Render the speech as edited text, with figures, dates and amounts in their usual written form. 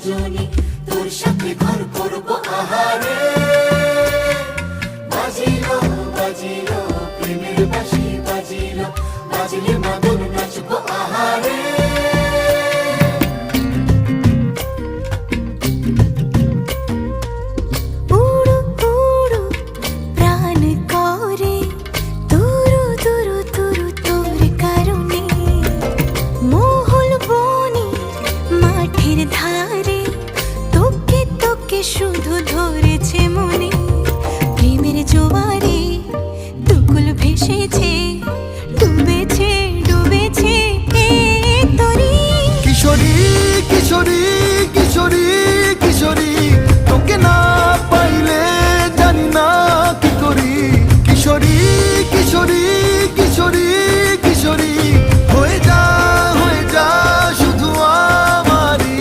দুজনে তোর সাথে ঘর করবো আহারে। বাজিলো বাজিলো প্রেমের বাঁশি বাজিলো, বাজলে মাদল নাচবো আহারে। উড়ো উড়ো প্রাণ করে তুরু তুরু তুরু তোর কারণে, মহল বনে মাঠের ধারে তোকে তোকে শুধু ধরেছে মনে। প্রেমের জোয়ারে দুকুল ভেসেছে